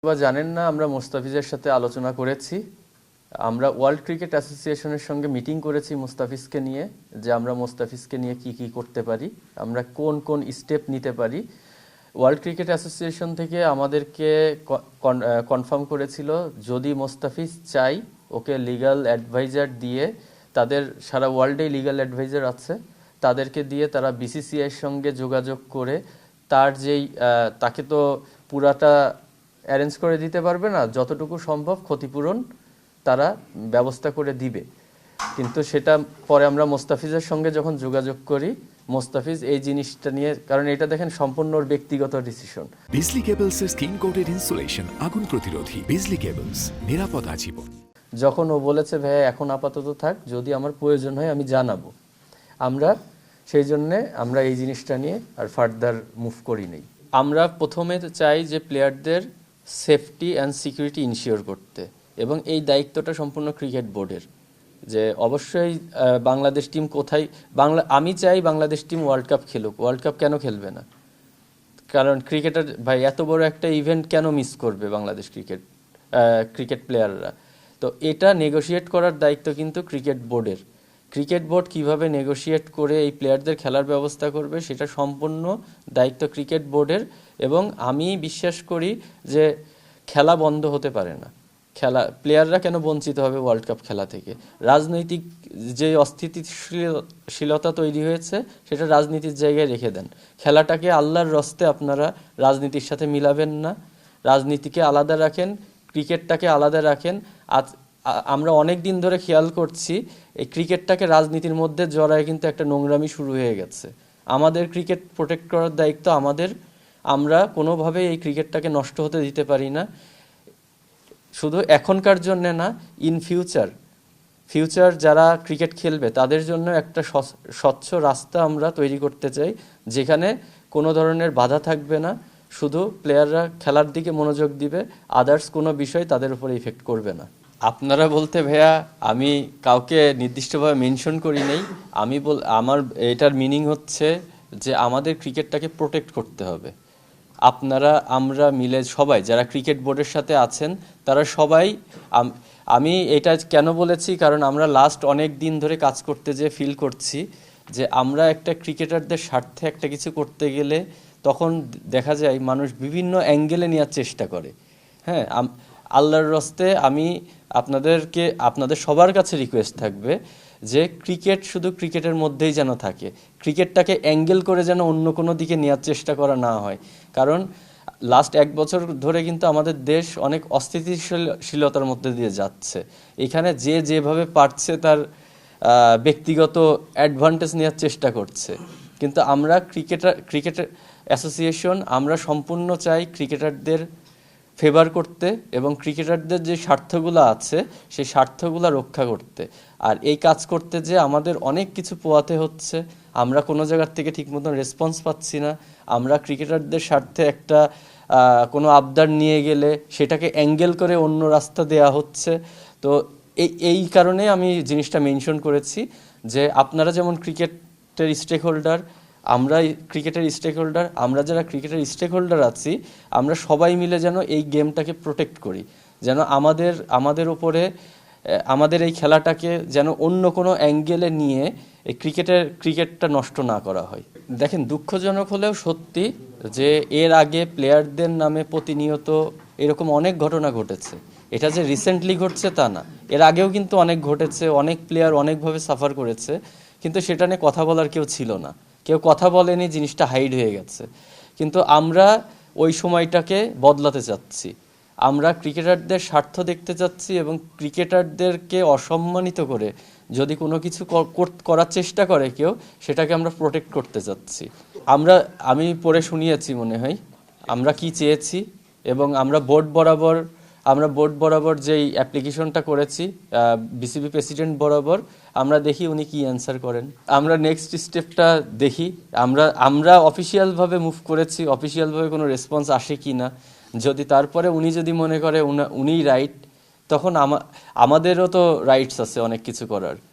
বা জানেন না, আমরা মোস্তাফিজের সাথে আলোচনা করেছি। আমরা ওয়ার্ল্ড ক্রিকেট অ্যাসোসিয়েশনের সঙ্গে মিটিং করেছি মোস্তাফিজকে নিয়ে, যে আমরা মোস্তাফিজকে নিয়ে কি কি করতে পারি, আমরা কোন কোন স্টেপ নিতে পারি। ওয়ার্ল্ড ক্রিকেট অ্যাসোসিয়েশন থেকে আমাদেরকে কনফার্ম করেছিল, যদি মোস্তাফিজ চাই ওকে লিগ্যাল অ্যাডভাইজার দিয়ে, তাদের সারা ওয়ার্ল্ডেই লিগ্যাল অ্যাডভাইজার আছে, তাদেরকে দিয়ে তারা বিসিসিআইয়ের সঙ্গে যোগাযোগ করে তার যেই তাকে তো পুরাটা অ্যারেঞ্জ করে দিতে পারবে না, যতটুকু সম্ভব ক্ষতিপূরণ তারা ব্যবস্থা করে দিবে। কিন্তু সেটা পরে আমরা মোস্তাফিজের সঙ্গে যখন যোগাযোগ করি, মোস্তাফিজ এই জিনিসটা নিয়ে, কারণ এটা দেখেন সম্পূর্ণ ওর ব্যক্তিগত ডিসিশন। বিজলি কেবলসের স্কিন কোটেড ইনসুলেশন আগুন প্রতিরোধী। বিজলি কেবলস, নিরাপদ আজীবন। যখন ও বলেছে ভাই এখন আপাতত থাক, যদি আমার প্রয়োজন হয় আমি জানাবো, আমরা সেই জন্যে আমরা এই জিনিসটা নিয়ে আর ফার্দার মুভ করি নেই। আমরা প্রথমে চাই যে প্লেয়ারদের সেফটি অ্যান্ড সিকিউরিটি ইনশিওর করতে, এবং এই দায়িত্বটা সম্পূর্ণ ক্রিকেট বোর্ডের। যে অবশ্যই বাংলাদেশ টিম কোথায়, আমি চাই বাংলাদেশ টিম ওয়ার্ল্ড কাপ খেলুক। ওয়ার্ল্ড কাপ কেন খেলবে না? কারণ ক্রিকেটার ভাই এত বড় একটা ইভেন্ট কেন মিস করবে বাংলাদেশ ক্রিকেট প্লেয়াররা? তো এটা নেগোশিয়েট করার দায়িত্ব কিন্তু ক্রিকেট বোর্ডের। ক্রিকেট বোর্ড কিভাবে নেগোশিয়েট করে এই প্লেয়ারদের খেলার ব্যবস্থা করবে, সেটা সম্পূর্ণ দায়িত্ব ক্রিকেট বোর্ডের। এবং আমি বিশ্বাস করি যে খেলা বন্ধ হতে পারে না। প্লেয়াররা কেন বঞ্চিত হবে ওয়ার্ল্ড কাপ খেলা থেকে? রাজনৈতিক যে অস্থিতিশীলতা তৈরি হয়েছে, সেটা রাজনীতির জায়গায় রেখে দেন। খেলাটাকে আল্লাহর রস্তে আপনারা রাজনীতির সাথে মিলাবেন না। রাজনীতিকে আলাদা রাখেন, ক্রিকেটটাকে আলাদা রাখেন। আজ আমরা অনেক দিন ধরে খেয়াল করছি, এই ক্রিকেটটাকে রাজনীতির মধ্যে জড়ায় কিন্তু একটা নোংরামি শুরু হয়ে গেছে। আমাদের ক্রিকেট প্রোটেক্ট করার দায়িত্ব আমাদের। আমরা কোনোভাবেই এই ক্রিকেটটাকে নষ্ট হতে দিতে পারি না। শুধু এখনকার জন্য না, ইন ফিউচার যারা ক্রিকেট খেলবে তাদের জন্য একটা স্বচ্ছ রাস্তা আমরা তৈরি করতে চাই, যেখানে কোনো ধরনের বাধা থাকবে না। শুধু প্লেয়াররা খেলার দিকে মনোযোগ দিবে, আদার্স কোনো বিষয় তাদের উপরে ইফেক্ট করবে না। আপনারা বলতে ভাইয়া আমি কাউকে নির্দিষ্টভাবে মেনশন করি নেই। আমার এটার মিনিং হচ্ছে যে আমাদের ক্রিকেটটাকে প্রোটেক্ট করতে হবে। আমরা মিলে সবাই যারা ক্রিকেট বোর্ডের সাথে আছেন, তারা সবাই, আমি এটা কেন বলেছি, কারণ আমরা লাস্ট অনেক দিন ধরে কাজ করতে যেয়ে ফিল করছি যে আমরা একটা ক্রিকেটারদের স্বার্থে একটা কিছু করতে গেলে তখন দেখা যায় মানুষ বিভিন্ন অ্যাঙ্গেলে নেওয়ার চেষ্টা করে। হ্যাঁ, আল্লাহর রস্তে আমি আপনাদের সবার কাছে রিকোয়েস্ট থাকবে যে ক্রিকেট শুধু ক্রিকেটের মধ্যেই যেন থাকে, ক্রিকেটটাকে অ্যাঙ্গেল করে যেন অন্য কোনো দিকে নেওয়ার চেষ্টা করা না হয়। কারণ লাস্ট 1 বছর ধরে কিন্তু আমাদের দেশ অনেক অস্থিতিশীলতার মধ্যে দিয়ে যাচ্ছে। এখানে যে যেভাবে পারছে তার ব্যক্তিগত অ্যাডভান্টেজ নেওয়ার চেষ্টা করছে। কিন্তু আমরা ক্রিকেট অ্যাসোসিয়েশন আমরা সম্পূর্ণ চাই ক্রিকেটারদের ফেভার করতে এবং ক্রিকেটারদের যে স্বার্থগুলো আছে সেই স্বার্থগুলো রক্ষা করতে। আর এই কাজ করতে যে আমাদের অনেক কিছু পোয়াতে হচ্ছে, আমরা কোনো জায়গার থেকে ঠিক মতন রেসপন্স পাচ্ছি না। আমরা ক্রিকেটারদের স্বার্থে একটা কোনো আবদার নিয়ে গেলে সেটাকে অ্যাঙ্গেল করে অন্য রাস্তা দেয়া হচ্ছে। তো এই কারণে আমি জিনিসটা মেনশন করেছি যে আপনারা যেমন ক্রিকেটের স্টেক হোল্ডার, আমরা ক্রিকেটের স্টেক হোল্ডার, আমরা যারা ক্রিকেটের স্টেক হোল্ডার আছি, আমরা সবাই মিলে যেন এই গেমটাকে প্রোটেক্ট করি, যেন আমাদের উপরে আমাদের এই খেলাটাকে যেন অন্য কোনো অ্যাঙ্গেলে নিয়ে এই ক্রিকেটটা নষ্ট না করা হয়। দেখেন, দুঃখজনক হলেও সত্যি যে এর আগে প্লেয়ারদের নামে প্রতিনিয়ত এরকম অনেক ঘটনা ঘটেছে। এটা যে রিসেন্টলি ঘটছে তা না, এর আগেও কিন্তু অনেক ঘটেছে, অনেক প্লেয়ার অনেকভাবে সাফার করেছে, কিন্তু সেটা নিয়ে কথা বলার কেউ ছিল না, কেউ কথা বলেনি, জিনিসটা হাইড হয়ে গেছে। কিন্তু আমরা ওই সময়টাকে বদলাতে চাচ্ছি। আমরা ক্রিকেটারদের স্বার্থ দেখতে চাচ্ছি এবং ক্রিকেটারদেরকে অসম্মানিত করে যদি কোনো কিছু করার চেষ্টা করে কেউ, সেটাকে আমরা প্রোটেক্ট করতে চাচ্ছি। আমি পড়ে শুনিয়েছি মনে হয় আমরা কি চেয়েছি, এবং আমরা বোর্ড বরাবর যেই অ্যাপ্লিকেশনটা করেছি বিসিবি প্রেসিডেন্ট বরাবর, আমরা দেখি উনি কি অ্যান্সার করেন। আমরা নেক্সট স্টেপটা দেখি। আমরা অফিসিয়ালভাবে মুভ করেছি, অফিসিয়ালভাবে কোনো রেসপন্স আসে কি না। যদি তারপরে উনি যদি মনে করে উনিই রাইট, তখন আমাদেরও তো রাইটস আছে অনেক কিছু করার।